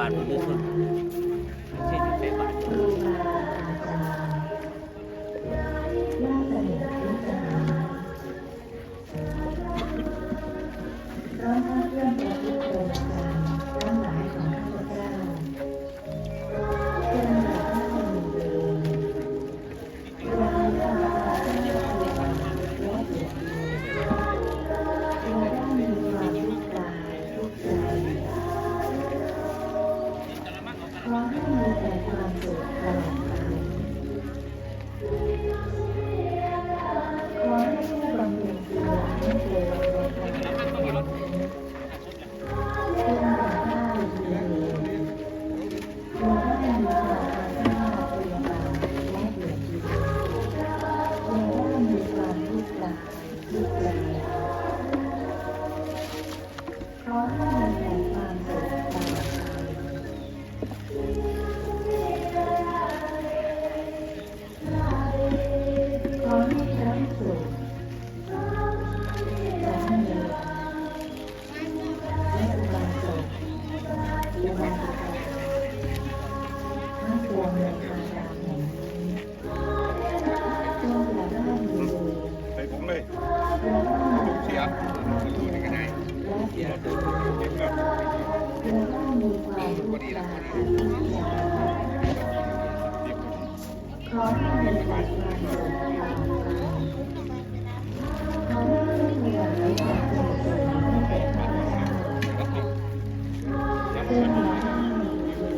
าทหรือส่วนที่อยู่ใส่บาทใส่ผมเลยเสียดูนี่ก็ได้เสียเก็บแบบพอดีแล้วขอให้มีแต่ความสุขขอให้มีแต่ความสุขให้แก่ข้าพเจ้าเพื่อให้มีคืน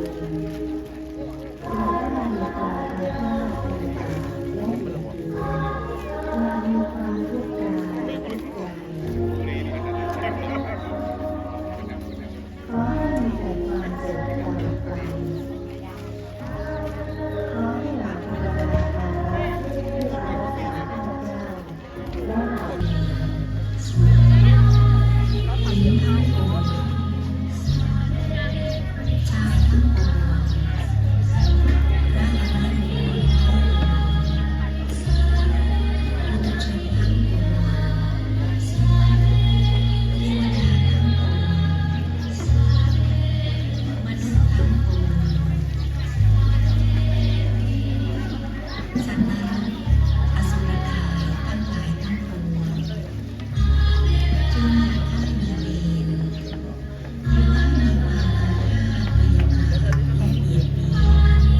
ขอให้มีความเดือดร้อนและเดือดร้อนมามีความทุกข์กายทุกใจขอให้มีแต่ความสุขตลอดไปขอให้หลังพระราชาที่พระรักษาข้าพเจ้าและเหล่าสิ่งทั้งปวงชายทั้งปวงและมนุษย์ผู้ชนทั้งปวงเทวดาทั้งปวงมนุษย์ทั้งปวงสัตว์นรกอสุรกายทั้งหลายทั้งปวงจงอย่าได้มีเวรอย่าได้มีความอาฆาตพยาบาทและเบียดเบียน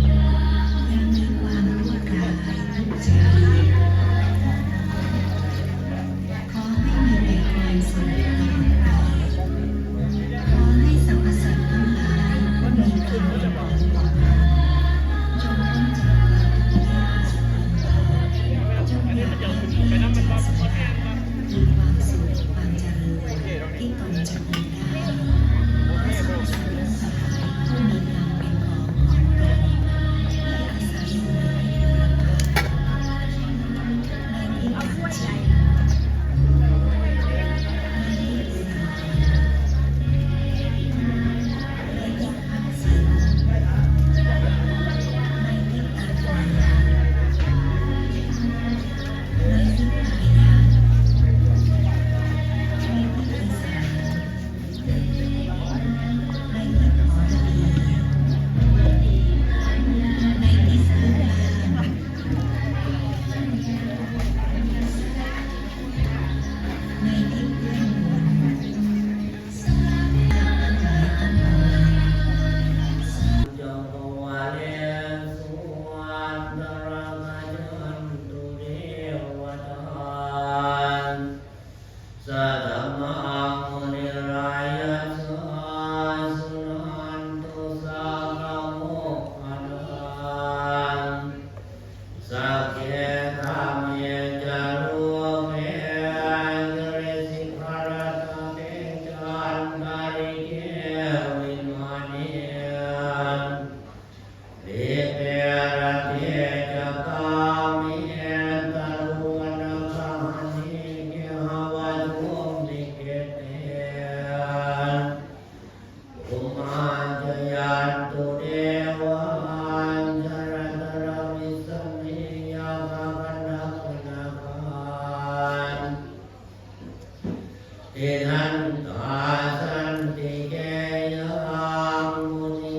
อย่ามีความชั่วร้ายทุกใจขอให้มีแต่ความสุขตลอดไปขอให้สรรพสัตว์ทั้งหลายมีความเจริญจงพ้นจากความทุกข์ยากจงอย่าได้มีความสุขมีความสุขความเจริญที่ตนจะมีได้ขอสรรพสัตว์ทั้งหลายผู้มีธรรมเป็นของของตนที่อาศัยอยู่ในที่การชีวิตในที่สาธารณะและที่ทางศีลในที่ต่างๆในที่ตายายในที่อีสานในที่ขอระเบียบในที่สาราในที่เพื่อนหมู่ทั้งหลายทั้งปวง จงโอวาเลสุวันตรมจันตุเดวตานสัตตมังมุนิรายะสัสุนันตุสัพพะโมกขลาสัพเพธรรมเยจารุเมจริสิกขารตเตจันตาริเกวิมานิย เดเประเทจะกามิเอตรุณคานิเกหวัตุมิเกเตอุมาจยันตุเดวันจรตรมิสมิยาภวันคนาคานเทนันตาสันติเกยังมุนิ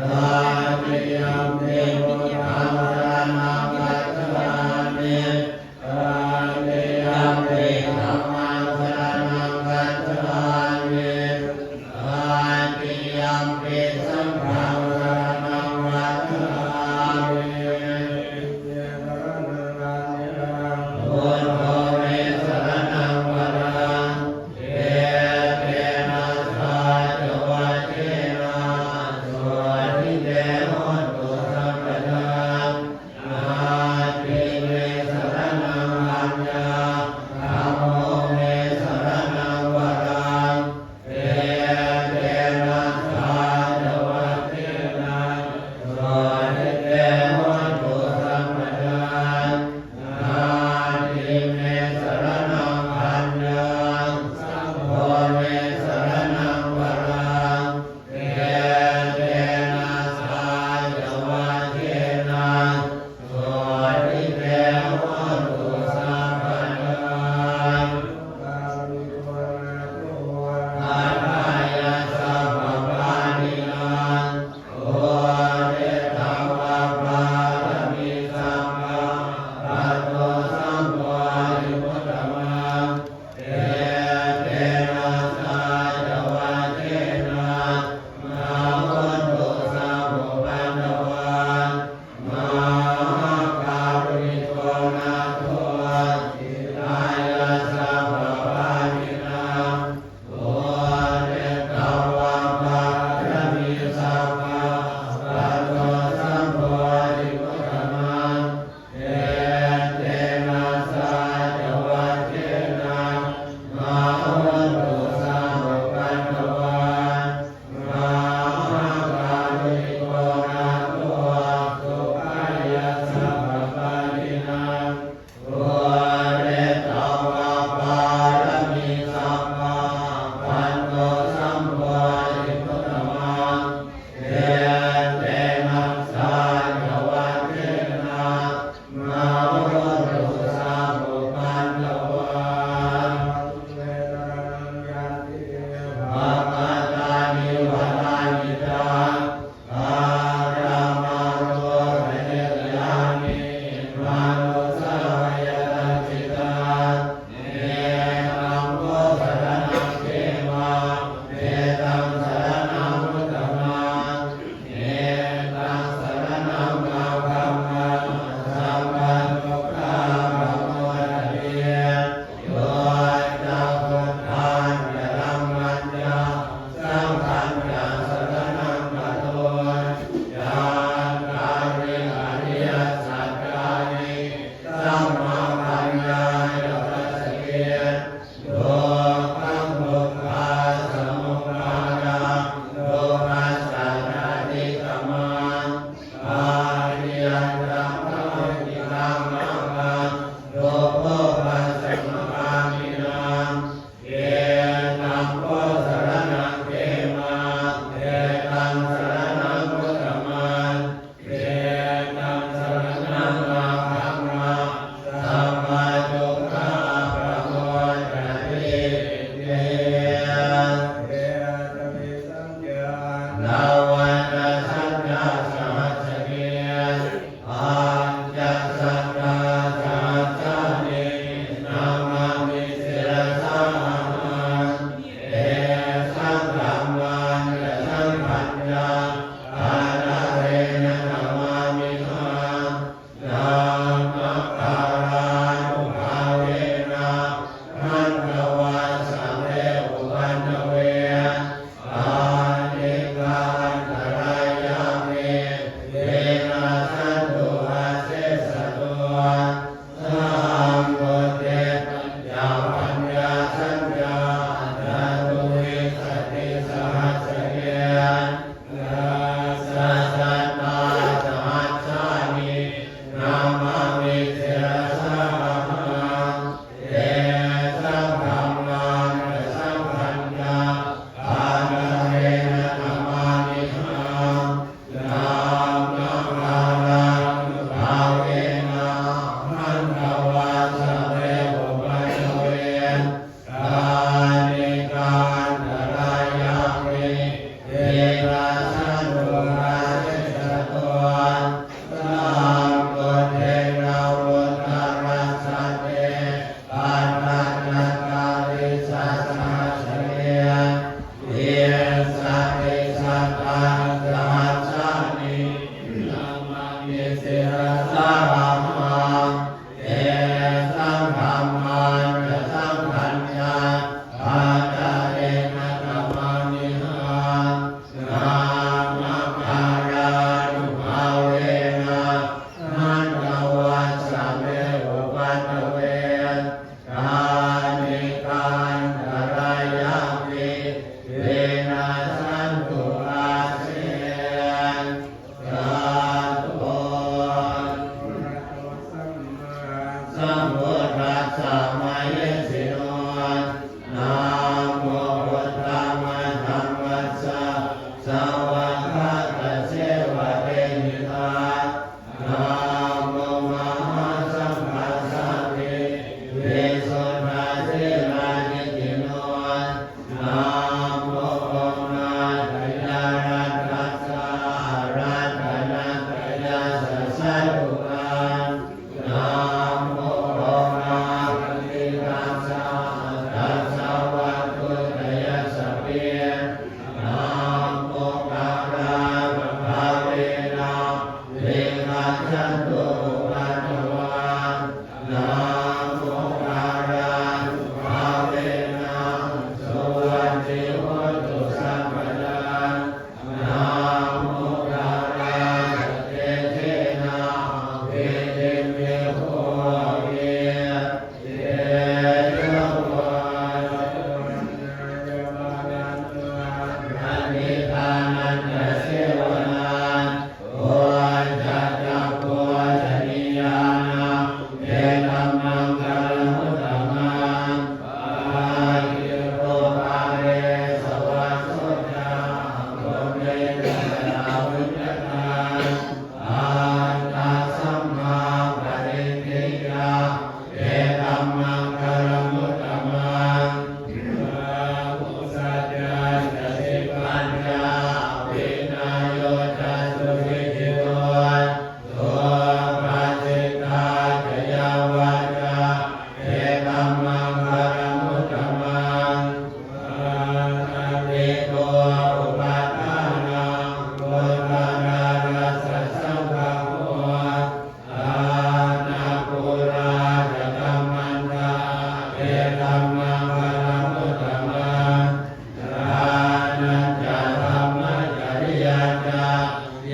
ติยัมปิพุทธังสรณังคัจฉามิติยัมปิธัมมังสรณังคัจฉามิติยัมปิสังฆังสรณังคัจฉามิพุทโธเมสรณังวรังเอเตนะสัจวัจเจนะสุวัจจิเต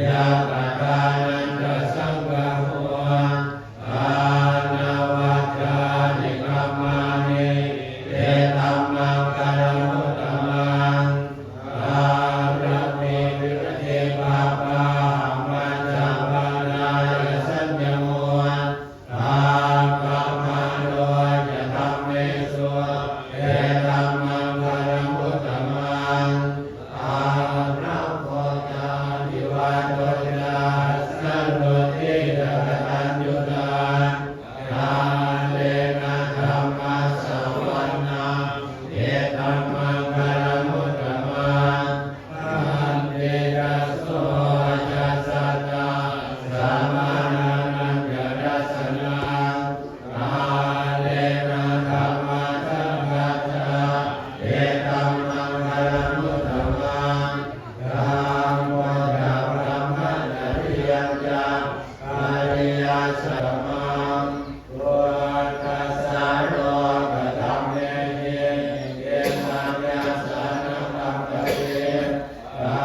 ยะปะทานันตสังฆะโหอานาวัจจานิกัมมานิเตตัมมังกัลมุตตมังอาระเมวิรเทปาปามัจจาปานายสัญญโมอาคัมมาโนจะทำเมสุเตตัมมังกัลมุตตมังอาระโพจานิวัตโตจาสันโนติตะตัญญุตาทาเลนะธัมมัสสวรรณังเอตัมมังกัลมุตตมังอันเตระโสจัสสะตาสัมมานันจรัสสนังอาเลนะธัมมัสสังฆัสสะเอตัมมังกัลมุตตมังธัมโมจักพระมัจจริยังจักอริยสัมมังพุทธัสสะโลกธัมเมหิเยสัญญาสานังกัมปะเตตา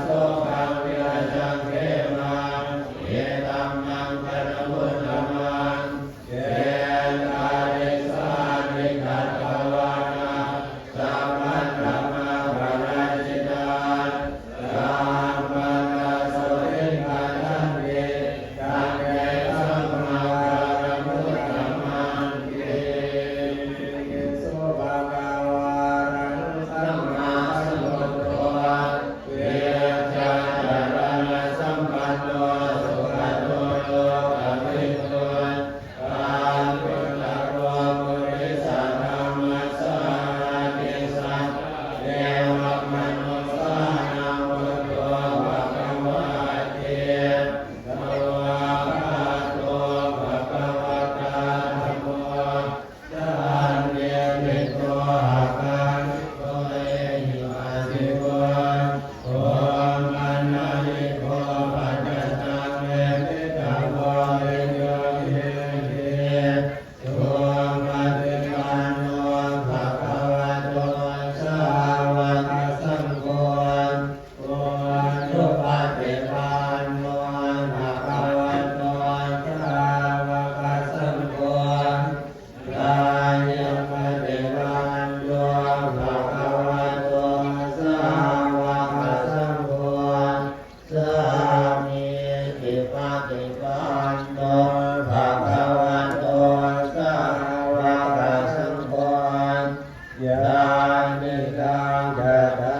โสภังวิรัชังเขมังเอตัมมังกัลมุตตมังเยตาริสานิกัตถวานาสัมมัตตมังปะราชิตาสัมมัตตสุริกัตถันติตังเกสัมมากัลมุตตมังเยสุภะกวารังสัมมาสัมพุทโธเวชาจารณะสัมปันโนสุขโตโลกวิทูปานพุทธโลกุริสัทธรรมสานิสัตเทวมนุสสานังพุทโธภะคะวะเตสวากขาโตภะคะวะตาธัมโมสันเยติโตหะกันโตเอหิปัสสิโกโอมัณนะลิโกปัจจตังเวทิตาโวเรโยเยเยสุปฏิปันโนภะคะวะโตสาวกสังโฆสุปฏิปันโนภะคะวะโตสาวกสังโฆกายปฏิปันโนภะคะวะโตสาวกสังโฆสามีจิปฏิปันโนภะคะวะโตสาวกสังโฆยานิกังกตา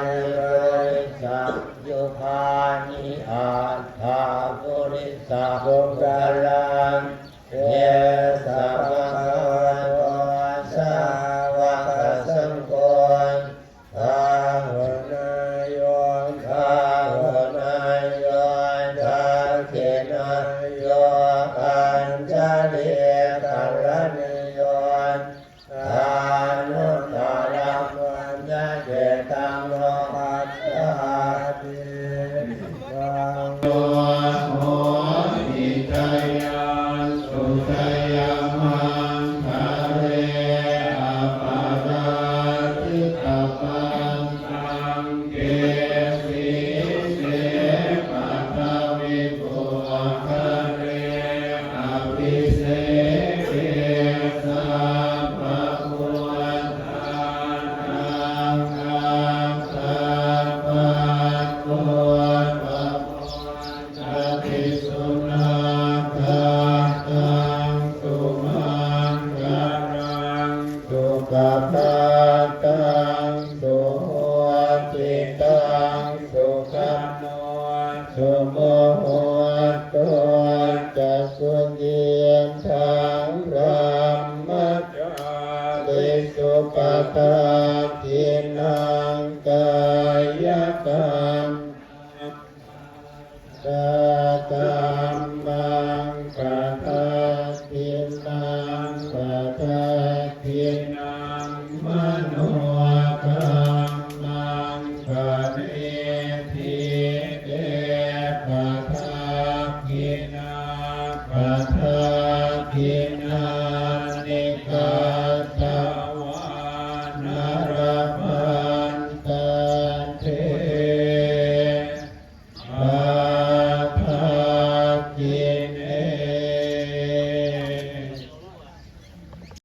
ริริสัพยุภานิอาถาปุริสัพพุกะลังเยสัพพะคะวะโตสาวกสังโฆภาหุนายโยภาหุนายโยทักขินายโยปัญจลิกัลลนิโยทานุตตรังวัญญาเจตังโลภัสสะติโยโหติทายังสุทายังมังคะเรอปาราติตาปันตังเกสีเสปัตตวิปุคะเรอภิเสเกสัมภะพุทธานังอังคัปปะพุทธะพุทธติสุนัขตังสุมังคลังสุขตัตังสุโหติตังสุขันโนสุโมโหตุจักขุเยียนทังพระมัจจาลิสุปตาทินังกายกรรมตา